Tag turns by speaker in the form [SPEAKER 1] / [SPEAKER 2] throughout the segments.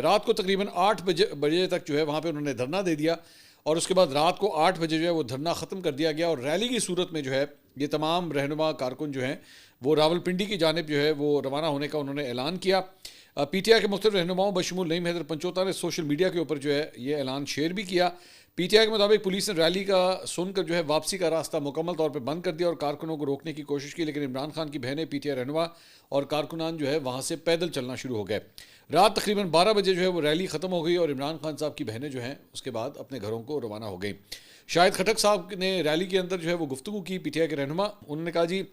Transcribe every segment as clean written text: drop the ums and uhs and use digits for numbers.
[SPEAKER 1] رات کو تقریباً 8 بجے تک جو ہے وہاں پہ انہوں نے دھرنا دے دیا، اور اس کے بعد رات کو 8 بجے جو ہے وہ دھرنا ختم کر دیا گیا، اور ریلی کی صورت میں جو ہے یہ تمام رہنما کارکن جو ہیں وہ راولپنڈی کی جانب جو ہے وہ روانہ ہونے کا انہوں نے اعلان کیا۔ پی ٹی آئی کے مختلف رہنماؤں بشمول نعیم حیدر پنچوتا نے سوشل میڈیا کے اوپر جو ہے یہ اعلان شیئر بھی کیا۔ پی ٹی آئی کے مطابق پولیس نے ریلی کا سن کر جو ہے واپسی کا راستہ مکمل طور پہ بند کر دیا اور کارکنوں کو روکنے کی کوشش کی، لیکن عمران خان کی بہنیں، پی ٹی آئی رہنما اور کارکنان جو ہے وہاں سے پیدل چلنا شروع ہو گئے۔ رات تقریباً 12 بجے جو ہے وہ ریلی ختم ہو گئی اور عمران خان صاحب کی بہنیں جو ہیں اس کے بعد اپنے گھروں کو روانہ ہو گئیں۔ شاہد خٹک صاحب نے ریلی کے اندر جو ہے وہ گفتگو کی، پی ٹی آئی کے رہنما، انہوں نے کہا جی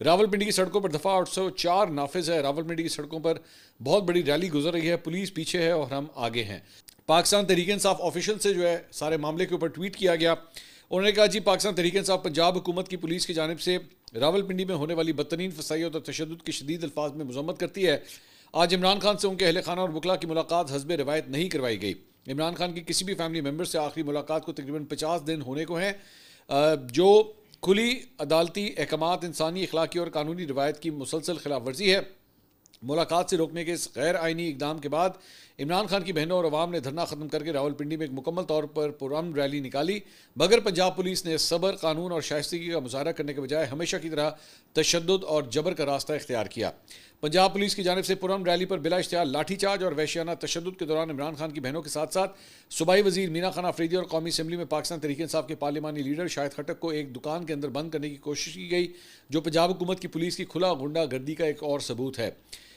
[SPEAKER 1] راولپنڈی کی سڑکوں پر دفعہ 804 نافذ ہے، راولپنڈی کی سڑکوں پر بہت بڑی ریلی گزر رہی ہے، پولیس پیچھے ہے اور ہم آگے ہیں۔ پاکستان تحریک انصاف آفیشیل سے جو ہے سارے معاملے کے اوپر ٹویٹ کیا گیا۔ انہوں نے کہا جی پاکستان تحریک انصاف پنجاب حکومت کی پولیس کی جانب سے راولپنڈی میں ہونے والی بدترین فسائیت اور تشدد کی شدید الفاظ میں مذمت کرتی ہے۔ آج عمران خان سے ان کے اہل خانہ اور وکلاء کی ملاقات حسب روایت نہیں کروائی گئی۔ عمران خان کی کسی بھی فیملی ممبر سے آخری ملاقات کو تقریباً 50 دن ہونے کو ہیں، جو کھلی عدالتی احکامات، انسانی، اخلاقی اور قانونی روایت کی مسلسل خلاف ورزی ہے۔ ملاقات سے روکنے کے اس غیر آئینی اقدام کے بعد عمران خان کی بہنوں اور عوام نے دھرنا ختم کر کے راولپنڈی میں ایک مکمل طور پر پرامن ریلی نکالی، مگر پنجاب پولیس نے صبر، قانون اور شائستگی کا مظاہرہ کرنے کے بجائے ہمیشہ کی طرح تشدد اور جبر کا راستہ اختیار کیا۔ پنجاب پولیس کی جانب سے پرامن ریلی پر بلا اشتہار لاٹھی چارج اور وحشیانہ تشدد کے دوران عمران خان کی بہنوں کے ساتھ ساتھ صوبائی وزیر مینا خان آفریدی اور قومی اسمبلی میں پاکستان تحریک انصاف کے پارلیمانی لیڈر شاہد خٹک کو ایک دکان کے اندر بند کرنے کی کوشش کی گئی، جو پنجاب حکومت کی پولیس کی کھلا غنڈہ گردی کا ایک اور ثبوت ہے۔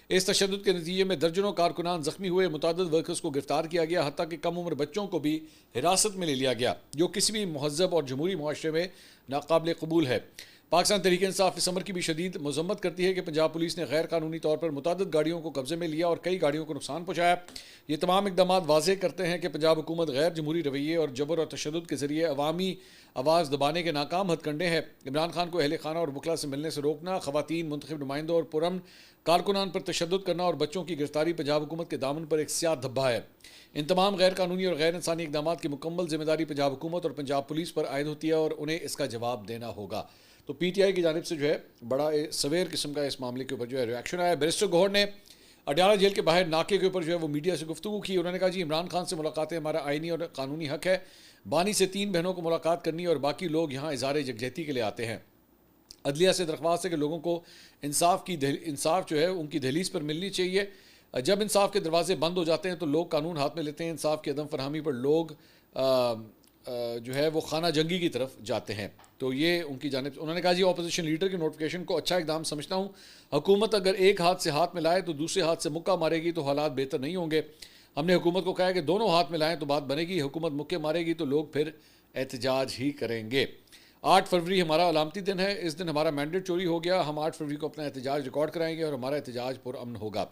[SPEAKER 1] اس تشدد کے نتیجے میں درجنوں کارکنان زخمی ہوئے، متعدد ورکرز کو گرفتار کیا گیا، حتیٰ کہ کم عمر بچوں کو بھی حراست میں لے لیا گیا، جو کسی بھی مہذب اور جمہوری معاشرے میں ناقابل قبول ہے۔ پاکستان تحریک انصاف اس امر کی بھی شدید مذمت کرتی ہے کہ پنجاب پولیس نے غیر قانونی طور پر متعدد گاڑیوں کو قبضے میں لیا اور کئی گاڑیوں کو نقصان پہنچایا۔ یہ تمام اقدامات واضح کرتے ہیں کہ پنجاب حکومت غیر جمہوری رویے اور جبر اور تشدد کے ذریعے عوامی آواز دبانے کے ناکام ہتھ کنڈے ہیں۔ عمران خان کو اہل خانہ اور وکلاء سے ملنے سے روکنا، خواتین، منتخب نمائندوں اور پرامن کارکنان پر تشدد کرنا اور بچوں کی گرفتاری پنجاب حکومت کے دامن پر ایک سیاہ دھبا ہے۔ ان تمام غیر قانونی اور غیر انسانی اقدامات کی مکمل ذمہ داری پنجاب حکومت اور پنجاب پولیس پر عائد ہوتی ہے اور انہیں اس کا جواب دینا ہوگا۔ تو پی ٹی آئی کی جانب سے جو ہے بڑا سویر قسم کا اس معاملے کے اوپر جو ہے ریاکشن آیا۔ بیرسٹر گوہر نے اڈیالہ جیل کے باہر ناکے کے اوپر جو ہے وہ میڈیا سے گفتگو کی۔ انہوں نے کہا جی عمران خان سے ملاقاتیں ہمارا آئینی اور قانونی حق ہے، بانی سے 3 بہنوں کو ملاقات کرنی اور باقی لوگ یہاں اظہار یکجہتی کے لیے آتے ہیں۔ عدلیہ سے درخواست ہے کہ لوگوں کو انصاف جو ہے ان کی دہلیز پر ملنی چاہیے۔ جب انصاف کے دروازے بند ہو جاتے ہیں تو لوگ قانون ہاتھ میں لیتے ہیں، انصاف کی عدم فراہمی پر لوگ جو ہے وہ خانہ جنگی کی طرف جاتے ہیں۔ تو یہ ان کی جانب سے انہوں نے کہا جی اپوزیشن لیڈر کی نوٹیفیکیشن کو اچھا اقدام سمجھتا ہوں۔ حکومت اگر ایک ہاتھ سے ہاتھ میں لائے تو دوسرے ہاتھ سے مکہ مارے گی تو حالات بہتر نہیں ہوں گے۔ ہم نے حکومت کو کہا ہے کہ دونوں ہاتھ میں لائیں تو بات بنے گی، حکومت مکے مارے گی تو لوگ پھر احتجاج ہی کریں گے۔ 8 فروری ہمارا علامتی دن ہے، اس دن ہمارا مینڈیٹ چوری ہو گیا، ہم 8 فروری کو اپنا احتجاج ریکارڈ کرائیں گے اور ہمارا احتجاج پرامن ہوگا۔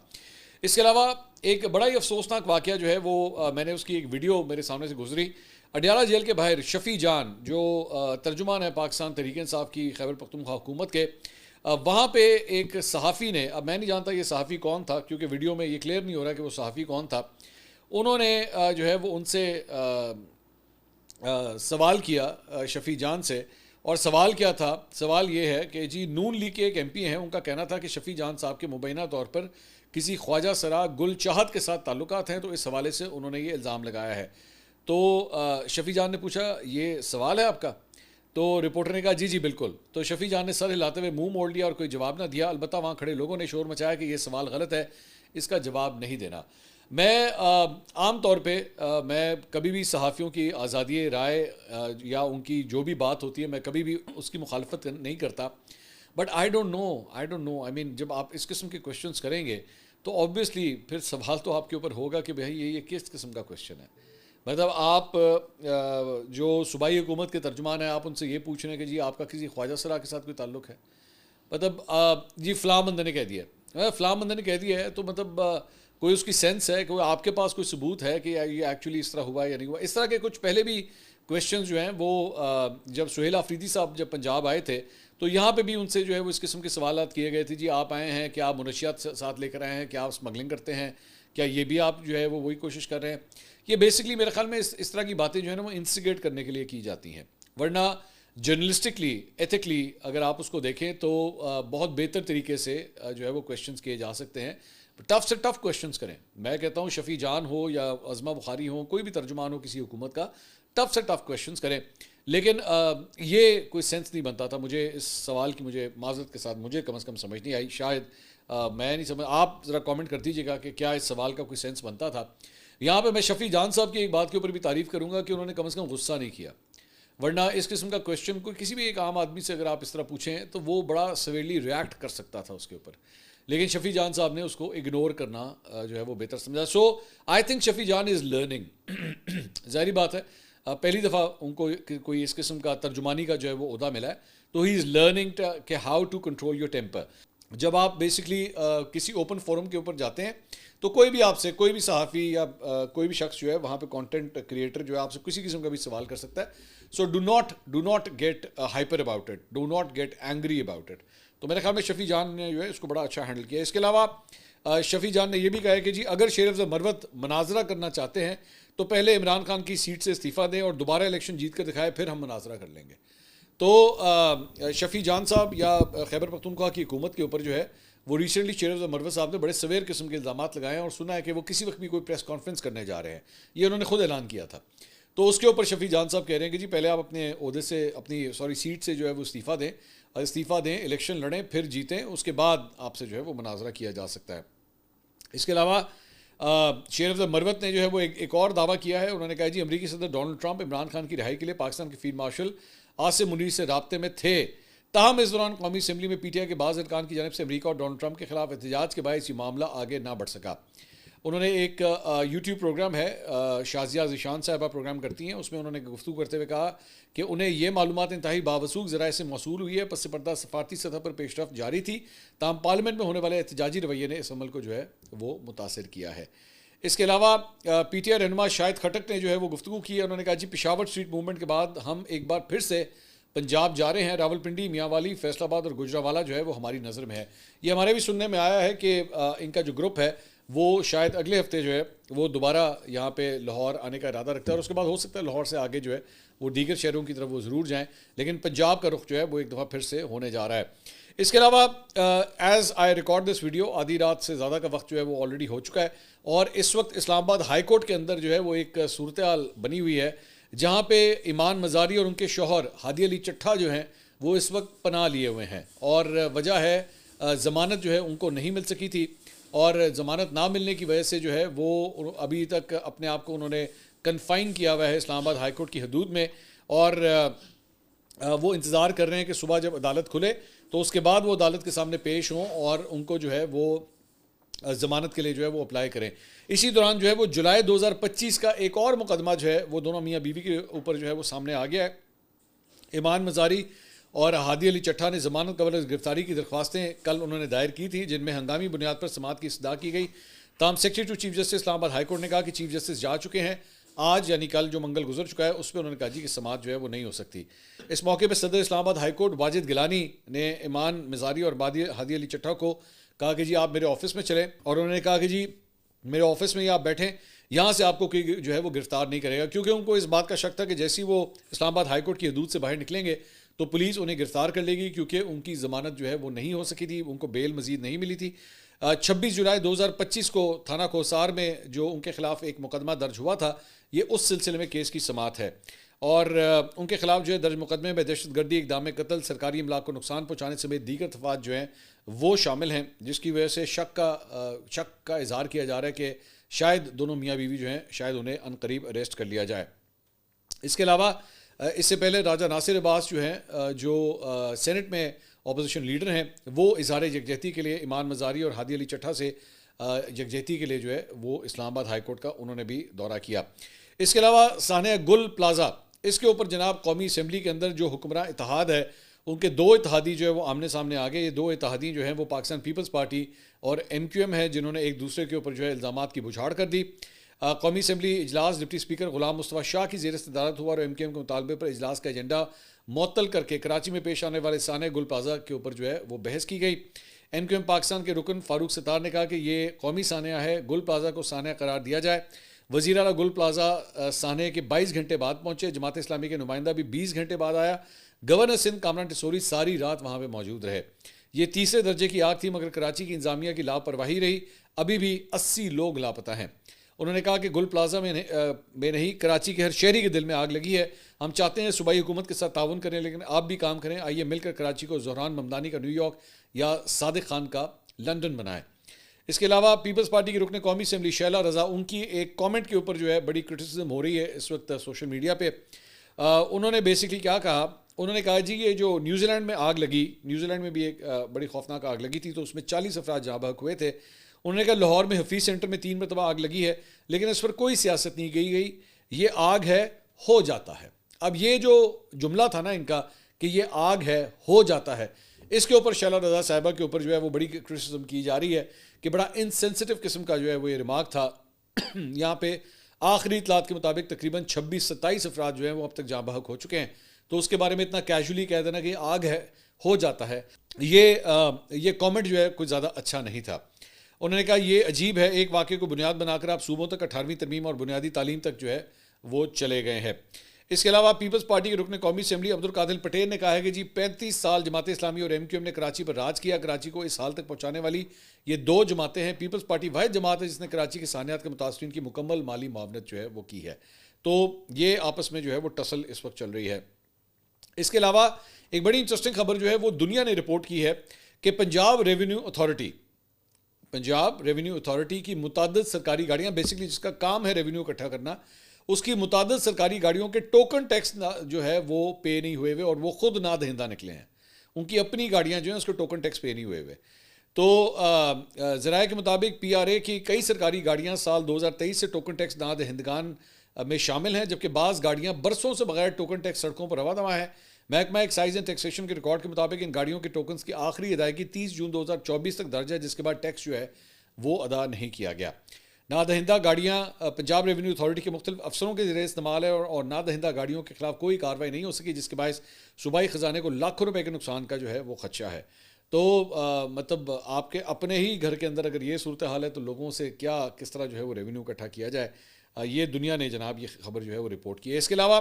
[SPEAKER 1] اس کے علاوہ ایک بڑا ہی افسوسناک واقعہ جو ہے وہ میں نے اس کی ایک ویڈیو میرے سامنے سے گزری۔ اڈیالہ جیل کے باہر شفیع جان جو ترجمان ہے پاکستان تحریک انصاف کی خیبر پختونخوا حکومت کے، وہاں پہ ایک صحافی نے، اب میں نہیں جانتا یہ صحافی کون تھا کیونکہ ویڈیو میں یہ کلیئر نہیں ہو رہا کہ وہ صحافی کون تھا، انہوں نے جو ہے وہ ان سے سوال کیا شفیع جان سے، اور سوال کیا تھا؟ سوال یہ ہے کہ جی نون لیگ کے ایک ایم پی ہیں، ان کا کہنا تھا کہ شفیع جان صاحب کے مبینہ طور پر کسی خواجہ سرا گل چاہت کے ساتھ تعلقات ہیں، تو اس حوالے سے انہوں نے یہ الزام لگایا ہے۔ تو شفیع جان نے پوچھا یہ سوال ہے آپ کا؟ تو رپورٹر نے کہا جی جی بالکل۔ تو شفیع جان نے سر ہلاتے ہوئے منہ موڑ لیا اور کوئی جواب نہ دیا، البتہ وہاں کھڑے لوگوں نے شور مچایا کہ یہ سوال غلط ہے، اس کا جواب نہیں دینا۔ میں عام طور پہ میں کبھی بھی صحافیوں کی آزادی رائے یا ان کی جو بھی بات ہوتی ہے میں کبھی بھی اس کی مخالفت نہیں کرتا، بٹ آئی ڈونٹ نو آئی مین جب آپ اس قسم کے کویشچنس کریں گے تو آبویسلی پھر سوال تو آپ کے اوپر ہوگا کہ بھائی یہ کس قسم کا کویشچن ہے۔ مطلب آپ جو صوبائی حکومت کے ترجمان ہیں، آپ ان سے یہ پوچھ رہے ہیں کہ جی آپ کا کسی خواجہ سرا کے ساتھ کوئی تعلق ہے؟ مطلب جی فلاں بندے نے کہہ دیا، فلاں بندے نے کہہ دیا ہے، تو مطلب کوئی اس کی سینس ہے کہ آپ کے پاس کوئی ثبوت ہے کہ یہ ایکچولی اس طرح ہوا یا نہیں ہوا؟ اس طرح کے کچھ پہلے بھی کویشچنز جو ہیں وہ جب سہیل آفریدی صاحب جب پنجاب آئے تھے تو یہاں پہ بھی ان سے جو ہے وہ اس قسم کے سوالات کیے گئے تھے، جی آپ آئے ہیں، کیا آپ منشیات ساتھ لے کر آئے ہیں، کیا آپ اسمگلنگ کرتے ہیں، کیا یہ بھی آپ جو ہے وہ وہی کوشش کر رہے ہیں؟ یہ بیسکلی میرے خیال میں اس طرح کی باتیں جو ہے نا وہ انسٹیگیٹ کرنے کے لیے کی جاتی ہیں، ورنہ جرنلسٹکلی ایتھکلی اگر آپ اس کو دیکھیں تو بہت بہتر طریقے سے جو ہے وہ کویشچنز کیے جا سکتے ہیں۔ ٹف سے ٹف کویشچنس کریں. میں کہتا ہوں شفیع جان ہو یا عظمہ بخاری ہو, کوئی بھی ترجمان ہو کسی حکومت کا, ٹف سے ٹف کویشچنس کریں. لیکن یہ کوئی سینس نہیں بنتا تھا. مجھے اس سوال کی مجھے معذرت کے ساتھ مجھے کم از کم سمجھ نہیں آئی. شاید میں نہیں سمجھ, آپ ذرا کامنٹ کر دیجیے گا کہ کیا اس سوال کا کوئی سینس بنتا تھا. یہاں پہ میں شفیع جان صاحب کی ایک بات کے اوپر بھی تعریف کروں گا کہ انہوں نے کم از کم غصہ نہیں کیا, ورنہ اس قسم کا کویشچن کوئی کسی بھی ایک عام آدمی سے اگر آپ اس طرح پوچھیں تو وہ بڑا سویرلی ریئیکٹ کر سکتا تھا اس کے اوپر. لیکن شفیع جان صاحب نے اس کو اگنور کرنا جو ہے وہ بہتر سمجھا. So I think Shafi Jaan is learning. ظاہری بات ہے پہلی دفعہ ان کو کوئی اس قسم کا ترجمانی کا جو ہے وہ عہدہ ملا ہے, تو ہی از لرننگ کہ how to control your temper. جب آپ بیسکلی کسی اوپن فورم کے اوپر جاتے ہیں تو کوئی بھی آپ سے, کوئی بھی صحافی یا کوئی بھی شخص جو ہے وہاں پہ کانٹینٹ کریٹر جو ہے آپ سے کسی قسم کا بھی سوال کر سکتا ہے. So do not get hyper about it, do not get angry about it. تو میرے خیال میں شفیع جان نے جو ہے اس کو بڑا اچھا ہینڈل کیا. اس کے علاوہ شفیع جان نے یہ بھی کہا ہے کہ جی اگر شیر افضل مروت مناظرہ کرنا چاہتے ہیں تو پہلے عمران خان کی سیٹ سے استعفیٰ دیں اور دوبارہ الیکشن جیت کر دکھائے, پھر ہم مناظرہ کر لیں گے. تو شفیع جان صاحب یا خیبر پختونخوا کی حکومت کے اوپر جو ہے وہ ریسنٹلی شیر افضل مروت صاحب نے بڑے سویر قسم کے الزامات لگائے ہیں, اور سنا ہے کہ وہ کسی وقت بھی کوئی پریس کانفرنس کرنے جا رہے ہیں. یہ انہوں نے خود اعلان کیا تھا. تو اس کے اوپر شفیع جان صاحب کہہ رہے ہیں کہ جی پہلے آپ اپنے عہدے سے سیٹ سے جو ہے وہ استعفیٰ دیں, الیکشن لڑیں, پھر جیتیں, اس کے بعد آپ سے جو ہے وہ مناظرہ کیا جا سکتا ہے. اس کے علاوہ شیر افضل مروت نے جو ہے وہ ایک اور دعویٰ کیا ہے. انہوں نے کہا جی امریکی صدر ڈونلڈ ٹرمپ عمران خان کی رہائی کے لیے پاکستان کے فیلڈ مارشل عاصم منیر سے رابطے میں تھے, تاہم اس دوران قومی اسمبلی میں پی ٹی آئی کے بعض ارکان کی جانب سے امریکہ اور ڈونلڈ ٹرمپ کے خلاف احتجاج کے باعث یہ معاملہ آگے نہ بڑھ سکا. انہوں نے ایک یوٹیوب پروگرام ہے, شازیہ ذیشان صاحبہ پروگرام کرتی ہیں, اس میں انہوں نے گفتگو کرتے ہوئے کہا کہ انہیں یہ معلومات انتہائی باوثوق ذرائع سے موصول ہوئی ہے, پس پردہ سفارتی سطح پر پیش رفت جاری تھی, تاہم پارلیمنٹ میں ہونے والے احتجاجی رویے نے اس عمل کو جو ہے وہ متاثر کیا ہے. اس کے علاوہ پی ٹی آئی رہنما شاہد خٹک نے جو ہے وہ گفتگو کی ہے. انہوں نے کہا جی پشاور اسٹریٹ موومنٹ کے بعد ہم ایک بار پھر سے پنجاب جا رہے ہیں. راول پنڈی, میاں والی, فیصل آباد اور گجرانوالہ جو ہے وہ ہماری نظر میں ہے. یہ ہمارے بھی سننے میں آیا ہے کہ ان کا جو گروپ ہے وہ شاید اگلے ہفتے جو ہے وہ دوبارہ یہاں پہ لاہور آنے کا ارادہ رکھتا ہے, اور اس کے بعد ہو سکتا ہے لاہور سے آگے جو ہے وہ دیگر شہروں کی طرف وہ ضرور جائیں, لیکن پنجاب کا رخ جو ہے وہ ایک دفعہ پھر سے ہونے جا رہا ہے. اس کے علاوہ as I record this video, آدھی رات سے زیادہ کا وقت جو ہے وہ آلریڈی ہو چکا ہے, اور اس وقت اسلام آباد ہائی کورٹ کے اندر جو ہے وہ ایک صورتحال بنی ہوئی ہے جہاں پہ ایمان مزاری اور ان کے شوہر ہادی علی چٹھا جو ہیں وہ اس وقت پناہ لیے ہوئے ہیں, اور وجہ ہے ضمانت جو ہے ان کو نہیں مل سکی تھی, اور ضمانت نہ ملنے کی وجہ سے جو ہے وہ ابھی تک اپنے آپ کو انہوں نے کنفائن کیا ہوا ہے اسلام آباد ہائی کورٹ کی حدود میں, اور وہ انتظار کر رہے ہیں کہ صبح جب عدالت کھلے تو اس کے بعد وہ عدالت کے سامنے پیش ہوں اور ان کو جو ہے وہ ضمانت کے لیے جو ہے وہ اپلائی کریں. اسی دوران جو ہے وہ جولائی 2025 کا ایک اور مقدمہ جو ہے وہ دونوں میاں بیوی کے اوپر جو ہے وہ سامنے آ گیا ہے. ایمان مزاری اور ہادی علی چٹھا نے ضمانت قبل از گرفتاری کی درخواستیں کل انہوں نے دائر کی تھیں, جن میں ہنگامی بنیاد پر سماعت کی استدعا کی گئی. تاہم سیکرٹری ٹو چیف جسٹس اسلام آباد ہائی کورٹ نے کہا کہ چیف جسٹس جا چکے ہیں, آج یعنی کل جو منگل گزر چکا ہے اس پہ انہوں نے کہا جی کہ سماعت جو ہے وہ نہیں ہو سکتی. اس موقع پہ صدر اسلام آباد ہائی کورٹ واجد گیلانی نے ایمان مزاری اور ہادی علی چٹھا کو کہا کہ جی آپ میرے آفس میں چلیں, اور انہوں نے کہا کہ جی میرے آفس میں ہی آپ بیٹھیں, یہاں سے آپ کو کوئی جو ہے وہ گرفتار نہیں کرے گا, کیونکہ ان کو اس بات کا شک تھا کہ جیسی وہ اسلام آباد ہائی کورٹ کی حدود سے باہر نکلیں گے تو پولیس انہیں گرفتار کر لے گی, کیونکہ ان کی ضمانت جو ہے وہ نہیں ہو سکی تھی, ان کو بیل مزید نہیں ملی تھی. 26 جولائی 2025 کو تھانہ کوسار میں جو ان کے خلاف ایک مقدمہ درج ہوا تھا, یہ اس سلسلے میں کیس کی سماعت ہے, اور ان کے خلاف جو ہے درج مقدمے میں دہشت گردی, اقدام قتل, سرکاری املاک کو نقصان پہنچانے سمیت دیگر دفعات جو ہیں وہ شامل ہیں, جس کی وجہ سے شک کا اظہار کیا جا رہا ہے کہ شاید دونوں میاں بیوی جو ہیں شاید انہیں عنقریب اریسٹ کر لیا جائے. اس کے علاوہ اس سے پہلے راجہ ناصر عباس جو ہیں جو سینٹ میں اپوزیشن لیڈر ہیں, وہ اظہار یکجہتی کے لیے ایمان مزاری اور ہادی علی چٹھا سے یکجہتی کے لیے جو ہے وہ اسلام آباد ہائی کورٹ کا انہوں نے بھی دورہ کیا. اس کے علاوہ سانحہ گل پلازا, اس کے اوپر جناب قومی اسمبلی کے اندر جو حکمراں اتحاد ہے ان کے دو اتحادی جو ہے وہ آمنے سامنے آ گئے. یہ دو اتحادی جو ہیں وہ پاکستان پیپلز پارٹی اور MQM ہے, جنہوں نے ایک دوسرے کے اوپر جو ہے الزامات کی بچھاڑ کر دی. قومی اسمبلی اجلاس ڈپٹی اسپیکر غلام مصطفیٰ شاہ کی زیر صدارت ہوا, اور MQM کے مطالبے پر اجلاس کا ایجنڈا معطل کر کے کراچی میں پیش آنے والے سانحہ گل پلازا کے اوپر جو ہے وہ بحث کی گئی. MQM پاکستان کے رکن فاروق ستار نے کہا کہ یہ قومی سانحہ ہے, گل پلازا کو سانحہ قرار دیا جائے. وزیر اعلیٰ گل پلازا سانحے کے 22 گھنٹے بعد پہنچے, جماعت اسلامی کے نمائندہ بھی 20 گھنٹے بعد آیا. گورنر سندھ کامران ٹسوری ساری رات وہاں پہ موجود رہے.
[SPEAKER 2] یہ تیسرے درجے کی آگ تھی مگر کراچی کی انتظامیہ کی لاپرواہی رہی، ابھی بھی 80 لوگ لاپتہ ہیں۔ انہوں نے کہا کہ گل پلازا میں نہیں کراچی کے ہر شہری کے دل میں آگ لگی ہے، ہم چاہتے ہیں صوبائی حکومت کے ساتھ تعاون کریں لیکن آپ بھی کام کریں، آئیے مل کر کراچی کو زہران ممدانی کا نیو یارک یا صادق خان کا لندن بنائیں۔ اس کے علاوہ پیپلز پارٹی کے رکن قومی اسمبلی شیلا رضا، ان کی ایک کامنٹ کے اوپر جو ہے بڑی کرٹیسزم ہو رہی ہے اس وقت سوشل میڈیا پہ۔ انہوں نے بیسکلی کیا کہا، انہوں نے کہا جی یہ جو نیوزی لینڈ میں آگ لگی، نیوزی لینڈ میں بھی ایک بڑی خوفناک آگ لگی تھی تو اس میں 40 افراد جاں بحق ہوئے تھے۔ انہوں نے کہا لاہور میں حفیظ سینٹر میں 3 مرتبہ آگ لگی ہے لیکن اس پر کوئی سیاست نہیں گئی، یہ آگ ہے ہو جاتا ہے۔ اب یہ جو جملہ تھا نا ان کا کہ یہ آگ ہے ہو جاتا ہے، اس کے اوپر شیلا رضا صاحبہ کے اوپر جو ہے وہ بڑی کرٹیسزم کی جا رہی ہے کہ بڑا انسینسٹیو قسم کا جو ہے وہ یہ ریمارک تھا۔ یہاں پہ آخری اطلاعات کے مطابق تقریباً 26-27 افراد جو ہیں وہ اب تک جاں بحق ہو چکے ہیں، تو اس کے بارے میں اتنا کیجولی کہہ دینا کہ یہ آگ ہے ہو جاتا ہے، یہ کامنٹ جو ہے کوئی زیادہ اچھا نہیں تھا۔ انہوں نے کہا یہ عجیب ہے، ایک واقعے کو بنیاد بنا کر آپ صوبوں تک 18ویں ترمیم اور بنیادی تعلیم تک جو ہے وہ چلے گئے ہیں۔ اس کے علاوہ پیپلز پارٹی کے رکن قومی اسمبلی عبدالقادر پٹیل نے کہا ہے کہ جی 35 سال جماعت اسلامی اور ایم کیو ایم نے کراچی پر راج کیا، کراچی کو اس حال تک پہنچانے والی یہ 2 جماعتیں ہیں، پیپلز پارٹی واحد جماعت ہے جس نے کراچی کے سانحات کے متاثرین کی مکمل مالی معاونت جو ہے وہ کی ہے۔ تو یہ آپس میں جو ہے وہ ٹسل اس وقت چل رہی ہے۔ اس کے علاوہ ایک بڑی انٹرسٹنگ خبر جو ہے وہ دنیا نے رپورٹ کی ہے کہ پنجاب ریونیو اتھارٹی کی متعدد سرکاری گاڑیاں، بیسکلی جس کا کام ہے ریونیو اکٹھا کرنا، اس کی متعدد سرکاری گاڑیوں کے ٹوکن ٹیکس جو ہے وہ پے نہیں ہوئے اور وہ خود نہ دہندہ نکلے ہیں، ان کی اپنی گاڑیاں جو ہیں اس کو ٹوکن ٹیکس پے نہیں ہوئے۔ تو ذرائع کے مطابق پی آر اے کی کئی سرکاری گاڑیاں سال 2023 سے ٹوکن ٹیکس نہ دہندگان میں شامل ہیں، جبکہ بعض گاڑیاں برسوں سے بغیر ٹوکن ٹیکس سڑکوں پر رواں دواں ہیں۔ محکمہ ایکسائز اینڈ ٹیکسیشن کے ریکارڈ کے مطابق ان گاڑیوں کے ٹوکنز کی آخری ادائیگی 30 جون 2024 تک درج ہے، جس کے بعد ٹیکس جو ہے وہ ادا نہیں کیا گیا۔ نادہندہ گاڑیاں پنجاب ریونیو اتھارٹی کے مختلف افسروں کے زیر استعمال ہے اور نادہندہ گاڑیوں کے خلاف کوئی کارروائی نہیں ہو سکی، جس کے باعث صوبائی خزانے کو لاکھوں روپے کے نقصان کا جو ہے وہ خدشہ ہے۔ تو مطلب آپ کے اپنے ہی گھر کے اندر اگر یہ صورتحال ہے تو لوگوں سے کس طرح جو ہے وہ ریونیو اکٹھا کیا جائے، یہ دنیا نے جناب یہ خبر جو ہے وہ رپورٹ کی ہے۔ اس کے علاوہ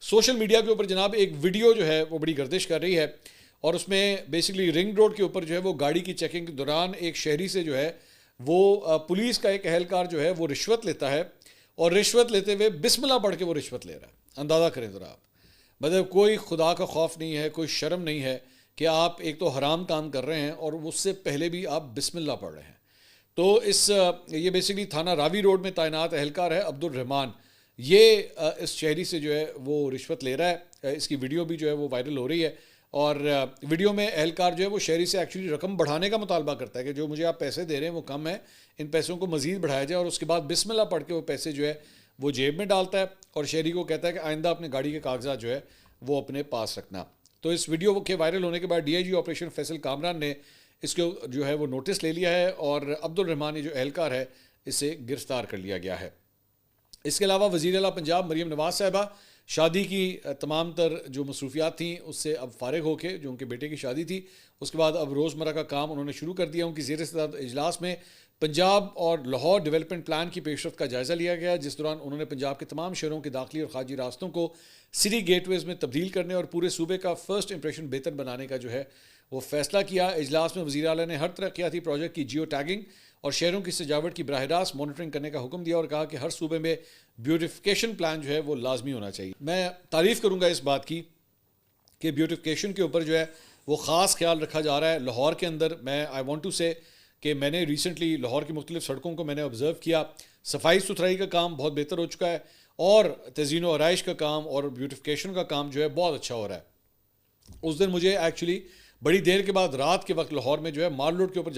[SPEAKER 2] سوشل میڈیا کے اوپر جناب ایک ویڈیو جو ہے وہ بڑی گردش کر رہی ہے اور اس میں بیسکلی رنگ روڈ کے اوپر جو ہے وہ گاڑی کی چیکنگ کے دوران ایک شہری سے جو ہے وہ پولیس کا ایک اہلکار جو ہے وہ رشوت لیتا ہے اور رشوت لیتے ہوئے بسم اللہ پڑھ کے وہ رشوت لے رہا ہے۔ اندازہ کریں ذرا آپ، مطلب کوئی خدا کا خوف نہیں ہے، کوئی شرم نہیں ہے کہ آپ ایک تو حرام کام کر رہے ہیں اور اس سے پہلے بھی آپ بسم اللہ پڑھ رہے ہیں۔ تو یہ بیسکلی تھانہ راوی روڈ میں تعینات اہلکار ہے عبد الرحمان، یہ اس شہری سے جو ہے وہ رشوت لے رہا ہے۔ اس کی ویڈیو بھی جو ہے وہ وائرل ہو رہی ہے اور ویڈیو میں اہلکار جو ہے وہ شہری سے ایکچولی رقم بڑھانے کا مطالبہ کرتا ہے کہ جو مجھے آپ پیسے دے رہے ہیں وہ کم ہے، ان پیسوں کو مزید بڑھایا جائے، اور اس کے بعد بسم اللہ پڑھ کے وہ پیسے جو ہے وہ جیب میں ڈالتا ہے اور شہری کو کہتا ہے کہ آئندہ اپنے گاڑی کے کاغذات جو ہے وہ اپنے پاس رکھنا۔ تو اس ویڈیو کے وائرل ہونے کے بعد D I G operation Faisal Kamran نے اس کو جو ہے وہ نوٹس لے لیا ہے اور عبد الرحمان جو اہلکار ہے اسے گرفتار کر لیا گیا ہے۔ اس کے علاوہ وزیر اعلیٰ پنجاب مریم نواز صاحبہ شادی کی تمام تر جو مصروفیات تھیں اس سے اب فارغ ہو کے، جو ان کے بیٹے کی شادی تھی اس کے بعد اب روزمرہ کا کام انہوں نے شروع کر دیا۔ ان کی زیر صدارت اجلاس میں پنجاب اور لاہور ڈیولپمنٹ پلان کی پیش رفت کا جائزہ لیا گیا، جس دوران انہوں نے پنجاب کے تمام شہروں کے داخلی اور خارجی راستوں کو سٹی گیٹ ویز میں تبدیل کرنے اور پورے صوبے کا فرسٹ امپریشن بہتر بنانے کا جو ہے وہ فیصلہ کیا۔ اجلاس میں وزیر اعلیٰ نے ہر ترقیاتی پروجیکٹ کی جیو ٹیگنگ اور شہروں کی سجاوٹ کی براہ راست مانیٹرنگ کرنے کا حکم دیا اور کہا کہ ہر صوبے میں بیوٹیفیکیشن پلان جو ہے وہ لازمی ہونا چاہیے۔ میں تعریف کروں گا اس بات کی کہ بیوٹیفیکیشن کے اوپر جو ہے وہ خاص خیال رکھا جا رہا ہے لاہور کے اندر۔ میں آئی وانٹ ٹو سے کہ میں نے ریسنٹلی لاہور کی مختلف سڑکوں کو میں نے آبزرو کیا، صفائی ستھرائی کا کام بہت بہتر ہو چکا ہے اور تزئین و آرائش کا کام اور بیوٹیفیکیشن کا کام جو ہے بہت اچھا ہو رہا ہے۔ اس دن مجھے ایکچولی بڑی دیر کے بعد رات کے وقت لاہور میں جو ہے مال روڈ کے اوپر